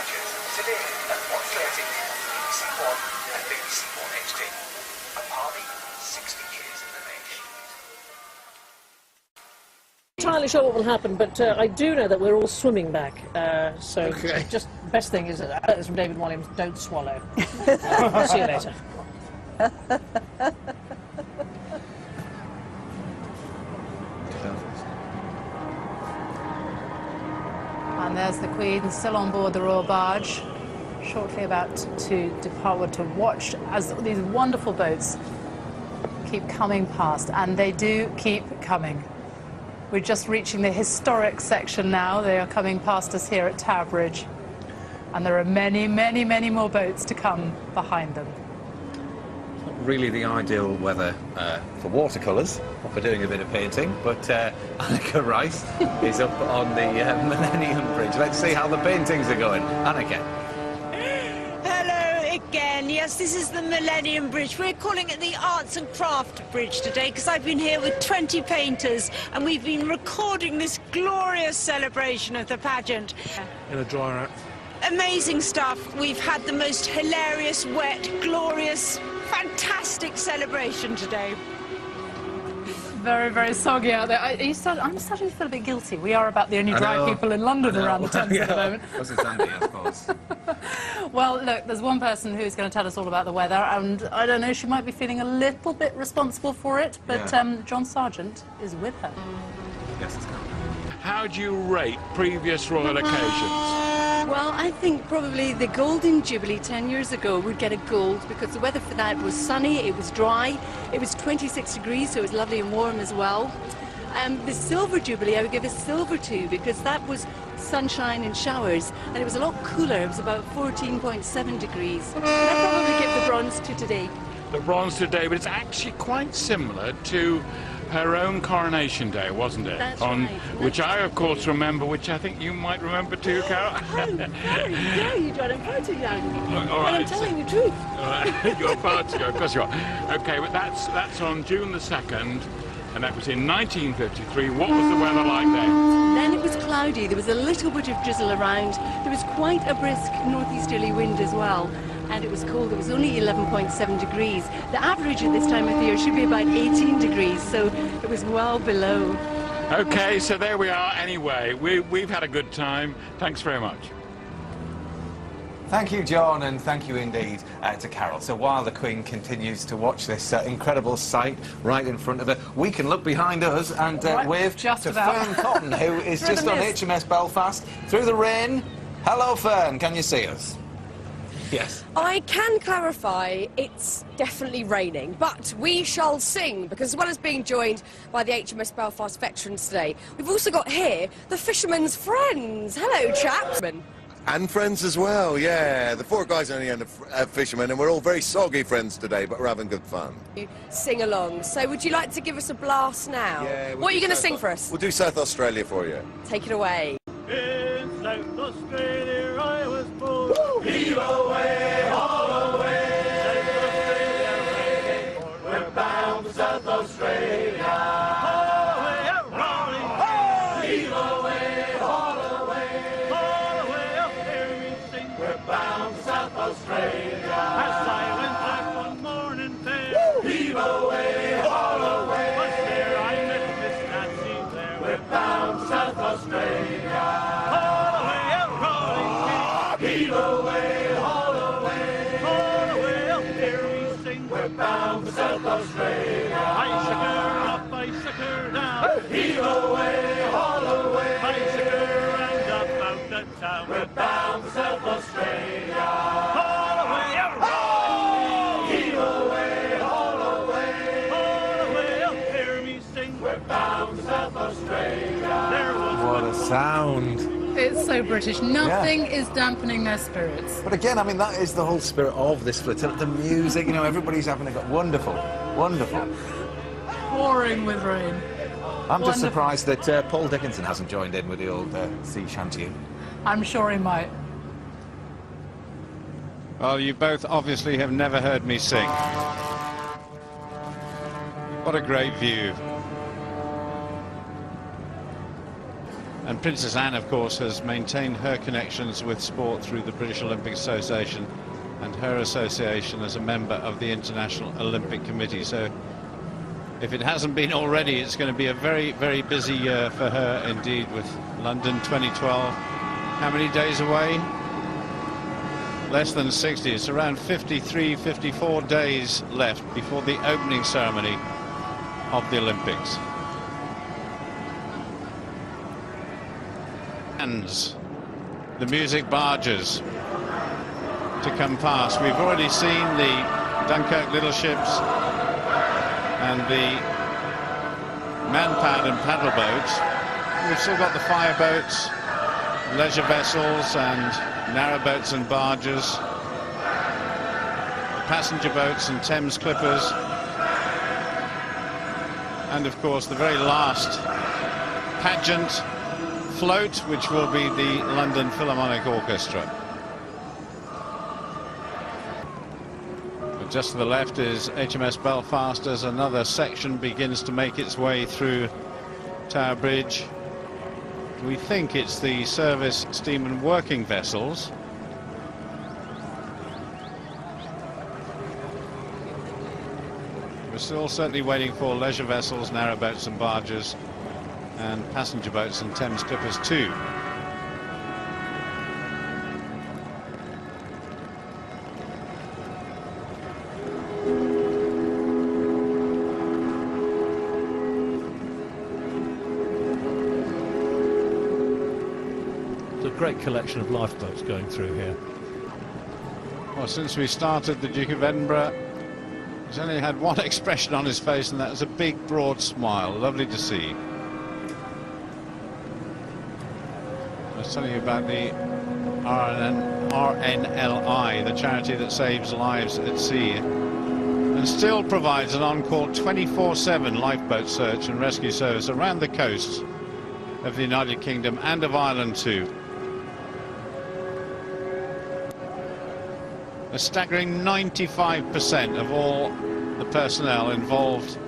Pageant. Today at 1:30 on BBC One and BBC One HD. A party 60 years in the making. Entirely sure what will happen, but I do know that we're all swimming back. So Okay. just best thing is from David Williams: don't swallow. See you later. And there's the Queen still on board the Royal Barge, shortly about to depart, to watch as these wonderful boats keep coming past, and they do keep coming. We're just reaching the historic section now. They are coming past us here at Tower Bridge, and there are many, many, many more boats to come behind them. Not really the ideal weather for watercolours, or for doing a bit of painting, but Anneka Rice is up on the Millennium Bridge. Let's see how the paintings are going. Anneka. Hello again. Yes, this is the Millennium Bridge. We're calling it the Arts and Craft Bridge today because I've been here with 20 painters and we've been recording this glorious celebration of the pageant. In a dry rack. Amazing stuff. We've had the most hilarious, wet, glorious, fantastic celebration today. Very, very soggy out there. I'm starting to feel a bit guilty. We are about the only dry people in London around the Thames at the moment. Wasn't Sandy, I suppose. Well, look, there's one person who's going to tell us all about the weather, and I don't know, she might be feeling a little bit responsible for it, but John Sargent is with her. Yes, it's coming. How do you rate previous royal occasions? Well, I think probably the Golden Jubilee 10 years ago would get a gold because the weather for that was sunny, it was dry, it was 26 degrees, so it was lovely and warm as well. The Silver Jubilee I would give a silver to because that was sunshine and showers and it was a lot cooler, it was about 14.7 degrees. I'd probably give the bronze to today. The bronze today, but it's actually quite similar to her own coronation day, wasn't it? That's right. Which I, of course, remember, which I think you might remember too, Carol. Yeah, you John, I'm far too young. All right. I'm telling the truth. All right. You're far too young, of course you are. OK, but that's on June the 2nd, and that was in 1953. What was the weather like then? Then it was cloudy, there was a little bit of drizzle around, there was quite a brisk northeasterly wind as well. And it was cold, it was only 11.7 degrees. The average at this time of the year should be about 18 degrees, so it was well below. OK, so there we are anyway. We've had a good time. Thanks very much. Thank you, John, and thank you indeed to Carol. So while the Queen continues to watch this incredible sight right in front of her, we can look behind us and wave to Fearne Cotton, who is just on HMS Belfast through the rain. Hello, Fearne, can you see us? Yes. I can clarify it's definitely raining, but we shall sing because as well as being joined by the HMS Belfast veterans today, we've also got here the Fisherman's friends. Hello, chaps. And friends as well, yeah. The four guys only end up fishermen, and we're all very soggy friends today, but we're having good fun. Sing along. So would you like to give us a blast now? Yeah, what are you going to sing for us? We'll do South Australia for you. Take it away. In South Australia I was born. Heave away, haul away. We're bound for South Australia. Haul away, up rolling. Heave away, haul away. Haul away, up hear me sing. We're bound for South Australia. As I went back one morning fair. Heave away, haul away. But there I met Miss Nancy there. We're bound for South Australia. Haul away, up rolling. Heave away, haul away. Haul away, up hear me sing. We're bound for South Australia. I shook her up, I shook her down. Heave away, haul away. I shook her round about the town. We're bound for South Australia. Haul away, up rolling. Heave away, haul away. Haul away, up hear me sing. We're bound for South Australia. There was What a sound. It's so British. Nothing is dampening their spirits. But again, I mean, that is the whole spirit of this flotilla. The music, you know, everybody's having a wonderful, wonderful. Pouring with rain. I'm just surprised that Paul Dickinson hasn't joined in with the old sea shanty. I'm sure he might. Well, you both obviously have never heard me sing. What a great view. And Princess Anne, of course, has maintained her connections with sport through the British Olympic Association and her association as a member of the International Olympic Committee. So if it hasn't been already, it's going to be a very, very busy year for her indeed, with London 2012. How many days away? Less than 60. It's around 53, 54 days left before the opening ceremony of the Olympics. And the music barges to come past. We've already seen the Dunkirk little ships and the man-powered and paddle boats. We've still got the fire boats, leisure vessels and narrow boats and barges, the passenger boats and Thames clippers, and of course the very last pageant float, which will be the London Philharmonic Orchestra. But just to the left is HMS Belfast as another section begins to make its way through Tower Bridge. We think it's the service, steam and working vessels. We're still certainly waiting for leisure vessels, narrow boats and barges, and passenger boats and Thames clippers too. It's a great collection of lifeboats going through here. Well, since we started, the Duke of Edinburgh has only had one expression on his face, and that was a big, broad smile. Lovely to see. I was telling you about the RNLI, the charity that saves lives at sea, and still provides an on-call 24/7 lifeboat search and rescue service around the coasts of the United Kingdom and of Ireland too. A staggering 95% of all the personnel involved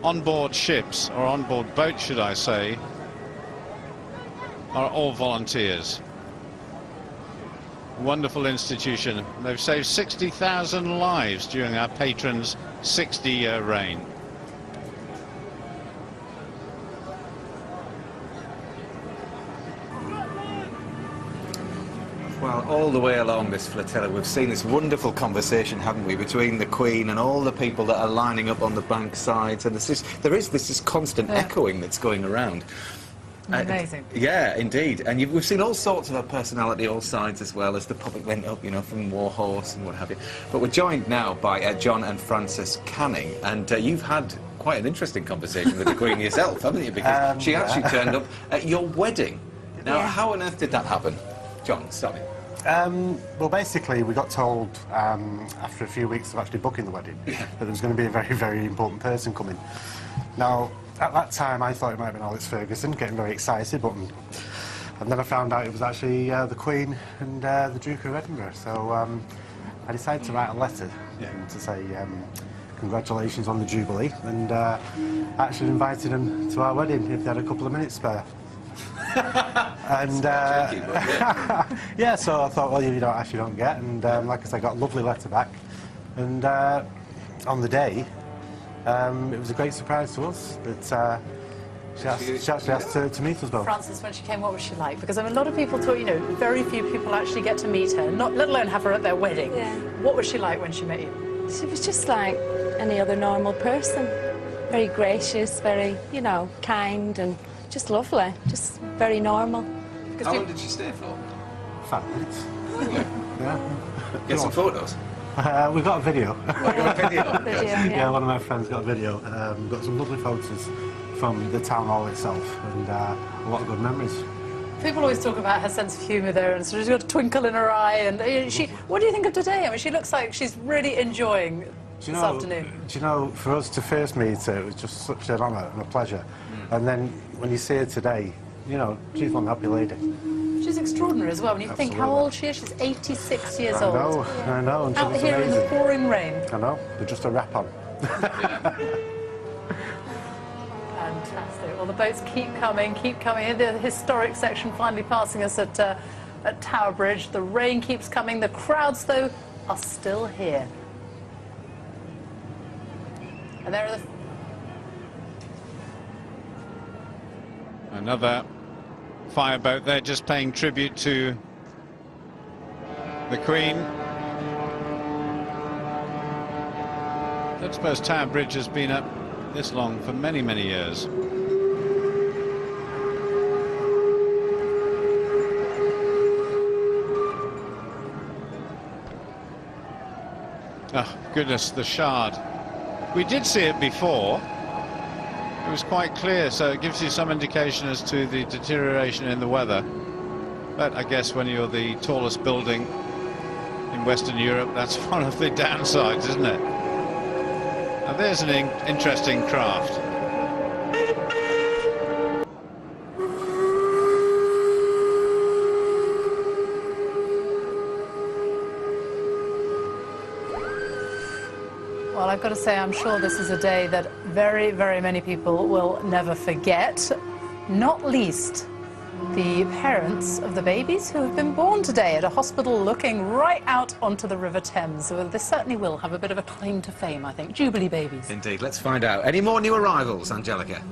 on board ships, or on board boats should I say, are all volunteers. Wonderful institution. They've saved 60,000 lives during our patron's 60-year reign. Well, all the way along this flotilla, we've seen this wonderful conversation, haven't we, between the Queen and all the people that are lining up on the bank sides, and there is this constant echoing that's going around. Amazing. Yeah, indeed. And we've seen all sorts of our personality, all sides as well, as the public went up, you know, from Warhorse and what have you. But we're joined now by John and Frances Canning, and you've had quite an interesting conversation with the Queen yourself, haven't you? Because she actually turned up at your wedding. Now, how on earth did that happen? John, start me. Well, basically, we got told after a few weeks of actually booking the wedding that there was going to be a very, very important person coming. Now, at that time, I thought it might have been Alex Ferguson, getting very excited, and then I found out it was actually the Queen and the Duke of Edinburgh. So I decided to write a letter to say congratulations on the Jubilee, and actually invited them to our wedding if they had a couple of minutes spare. And yeah, so I thought, well, you actually don't get, and like I said, I got a lovely letter back, and on the day, it was a great surprise to us that she actually asked to meet us both. Frances, when she came, what was she like? Because I mean, a lot of people thought, you know, very few people actually get to meet her, let alone have her at their wedding. Yeah. What was she like when she met you? She was just like any other normal person. Very gracious, very, you know, kind and just lovely, just very normal. How long did she stay for? 5 minutes. Yeah. Get some photos? We've got a video. Yeah, one of my friends got a video. We've got some lovely photos from the town hall itself, and a lot of good memories. People always talk about her sense of humour there, and sort of she's got a twinkle in her eye. And what do you think of today? I mean, she looks like she's really enjoying this afternoon. Do you know, for us to first meet her, it was just such an honour and a pleasure. And then when you see her today, you know, she's one happy lady. She's extraordinary as well. When you think how old she is, she's 86 years old. I know. And out here in the pouring rain. I know. They're just a wrap on. Fantastic. Well, the boats keep coming, keep coming. The historic section finally passing us at Tower Bridge. The rain keeps coming. The crowds, though, are still here. And there are the... Another fireboat there, just paying tribute to the Queen. I don't suppose Tower Bridge has been up this long for many, many years. Oh, goodness, the shard. We did see it before. It was quite clear, so it gives you some indication as to the deterioration in the weather. But I guess when you're the tallest building in Western Europe, that's one of the downsides, isn't it? Now there's an interesting craft. Well, I've got to say, I'm sure this is a day that very, very many people will never forget, not least the parents of the babies who have been born today at a hospital looking right out onto the River Thames. So they certainly will have a bit of a claim to fame, I think. Jubilee babies. Indeed. Let's find out. Any more new arrivals, Angelica?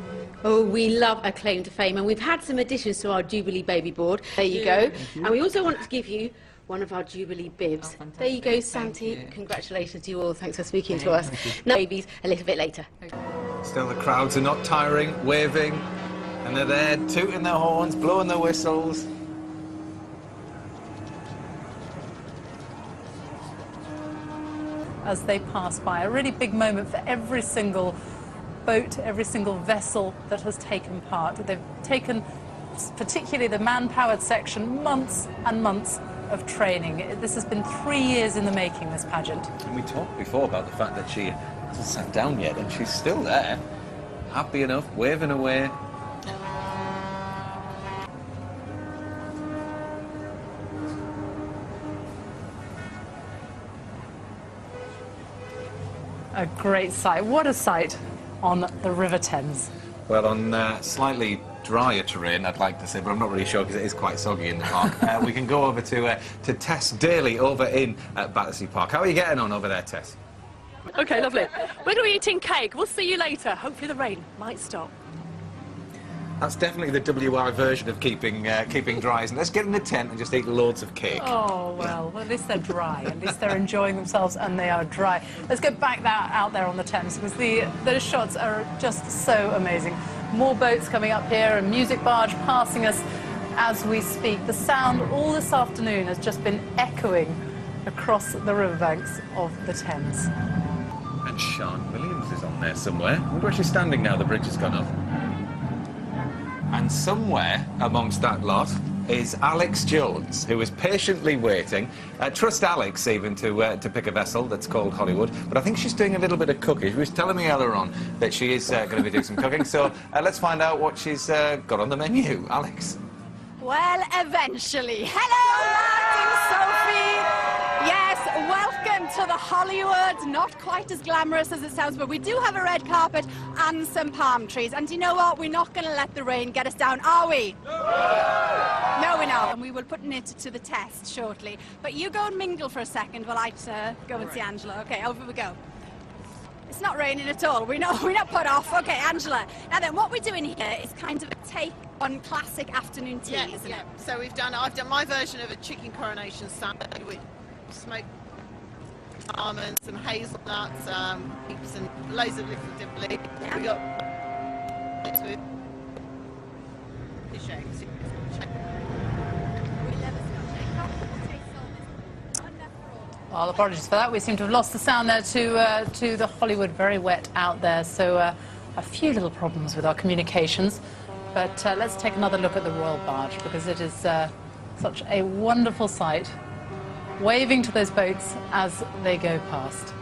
Oh, we love a claim to fame, and we've had some additions to our Jubilee baby board. There you go. And we also wanted to give you one of our Jubilee bibs. There you go, Santi. Congratulations to you all. Thanks for speaking to us. Now, babies, a little bit later. Still, the crowds are not tiring, waving, and they're there tooting their horns, blowing their whistles. As they pass by, a really big moment for every single boat, every single vessel that has taken part. They've taken, particularly the man-powered section, months and months of training. This has been 3 years in the making, this pageant. And we talked before about the fact that she hasn't sat down yet, and she's still there, happy enough, waving away. A great sight. What a sight on the River Thames. Well, on slightly drier terrain, I'd like to say, but I'm not really sure because it is quite soggy in the park. We can go over to Tess Daly over in Battersea Park. How are you getting on over there, Tess? OK, lovely. We're going to be eating cake. We'll see you later. Hopefully the rain might stop. That's definitely the WI version of keeping dry, isn't it? Let's get in the tent and just eat loads of cake. Oh, well, at least they're dry. At least they're enjoying themselves and they are dry. Let's get back out there on the Thames because those shots are just so amazing. More boats coming up here, a music barge passing us as we speak. The sound all this afternoon has just been echoing across the riverbanks of the Thames. And Sian Williams is on there somewhere. I wonder where she's standing now the bridge has gone up. And somewhere amongst that lot is Alex Jones, who is patiently waiting. Trust Alex even to pick a vessel that's called Hollywood, but I think she's doing a little bit of cooking. She was telling me earlier on that she is going to be doing some cooking, so let's find out what she's got on the menu. Alex. Well, eventually. Hello, Martin, Sophie. Yes, welcome to the Hollywood. Not quite as glamorous as it sounds, but we do have a red carpet and some palm trees. And you know what? We're not going to let the rain get us down, are we? No, we're not. And we will put it to the test shortly. But you go and mingle for a second while I go and see Angela. OK, over we go. It's not raining at all. We're not put off. OK, Angela. Now then, what we're doing here is kind of a take on classic afternoon tea, isn't it? So I've done my version of a chicken coronation salad with smoked almonds, some hazelnuts, heaps and loads of little dibbly. Yeah. We got with fish eggs. Well, apologies for that. We seem to have lost the sound there to the Hollywood. Very wet out there, so a few little problems with our communications. But let's take another look at the Royal Barge because it is such a wonderful sight, waving to those boats as they go past.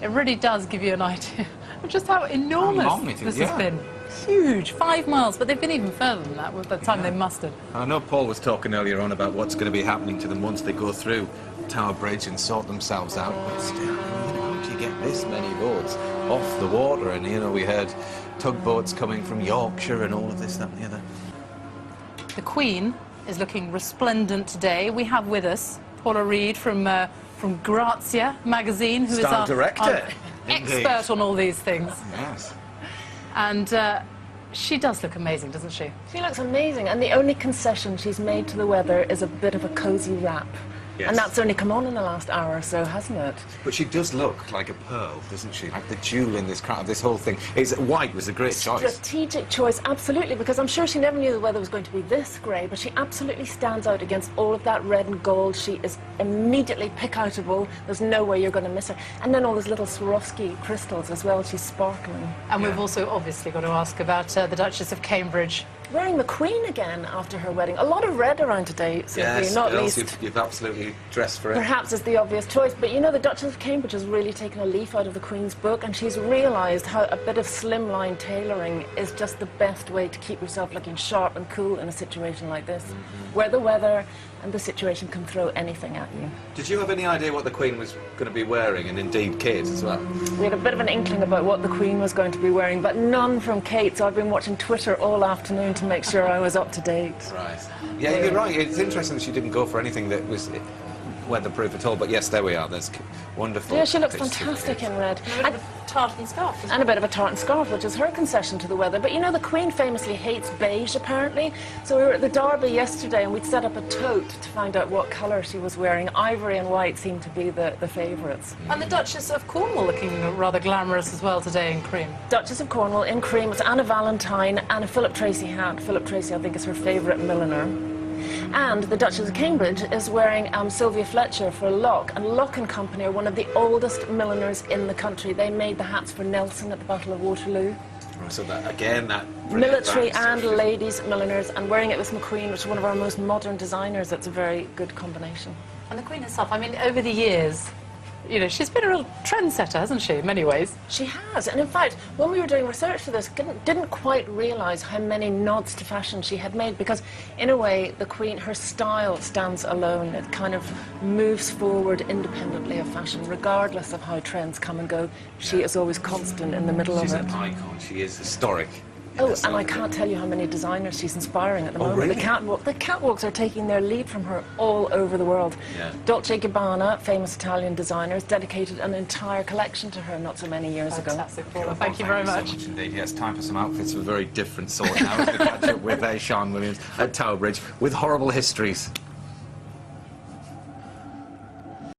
It really does give you an idea of just how enormous this has been. Huge, 5 miles, but they've been even further than that with the time they mustered. I know Paul was talking earlier on about what's going to be happening to them once they go through Tower Bridge and sort themselves out, but still, how do you get this many boats off the water, and, you know, we heard tugboats coming from Yorkshire and all of this, that and the other. The Queen is looking resplendent today. We have with us Paula Reid from Garcia magazine, who is our director, expert on all these things. Yes. And she does look amazing, doesn't she? She looks amazing, and the only concession she's made to the weather is a bit of a cosy wrap. Yes. And that's only come on in the last hour or so, hasn't it? But she does look like a pearl, doesn't she? Like the jewel in this crown, this whole thing. White was a great choice. Strategic choice, absolutely, because I'm sure she never knew the weather was going to be this grey, but she absolutely stands out against all of that red and gold. She is immediately pick-outable. There's no way you're going to miss her. And then all those little Swarovski crystals as well. She's sparkling. And we've also obviously got to ask about the Duchess of Cambridge. Wearing the Queen again after her wedding. A lot of red around today, Sophie, yes, not girls, least. you've absolutely dressed for it. Perhaps it's the obvious choice, but you know, the Duchess of Cambridge has really taken a leaf out of the Queen's book, and she's realised how a bit of slimline tailoring is just the best way to keep yourself looking sharp and cool in a situation like this, where the weather and the situation can throw anything at you. Did you have any idea what the Queen was going to be wearing, and indeed Kate as well? We had a bit of an inkling about what the Queen was going to be wearing, but none from Kate, so I've been watching Twitter all afternoon to make sure I was up to date. Right. Yeah, you're right. It's interesting that she didn't go for anything that was weatherproof at all, but yes, there we are. There's wonderful. Yeah, she looks fantastic in red. And a tartan scarf. And a bit of a tartan scarf, which is her concession to the weather. But you know, the Queen famously hates beige, apparently. So we were at the Derby yesterday, and we'd set up a tote to find out what colour she was wearing. Ivory and white seem to be the favourites. And the Duchess of Cornwall looking rather glamorous as well today in cream. Duchess of Cornwall in cream. It's Anna Valentine and a Philip Tracy hat. Philip Tracy, I think, is her favourite milliner. And the Duchess of Cambridge is wearing Sylvia Fletcher for Lock. And Lock & Company are one of the oldest milliners in the country. They made the hats for Nelson at the Battle of Waterloo. Right, so that, again, that... Military and ladies milliners, and wearing it with McQueen, which is one of our most modern designers. That's a very good combination. And the Queen herself, I mean, over the years, you know, she's been a real trendsetter, hasn't she, in many ways? She has, and in fact, when we were doing research for this, didn't quite realise how many nods to fashion she had made, because, in a way, the Queen, her style stands alone. It kind of moves forward independently of fashion, regardless of how trends come and go. She is always constant in the middle of it. She's an icon. She is historic. Oh, and I can't tell you how many designers she's inspiring at the moment. Really? The catwalks are taking their lead from her all over the world. Yeah. Dolce & Gabbana, famous Italian designers, dedicated an entire collection to her not so many years ago. Fantastic, Paula. Thank you very much. So much indeed. Yes, time for some outfits of a very different sort now as we catch up with Sian Williams at Tower Bridge with horrible histories.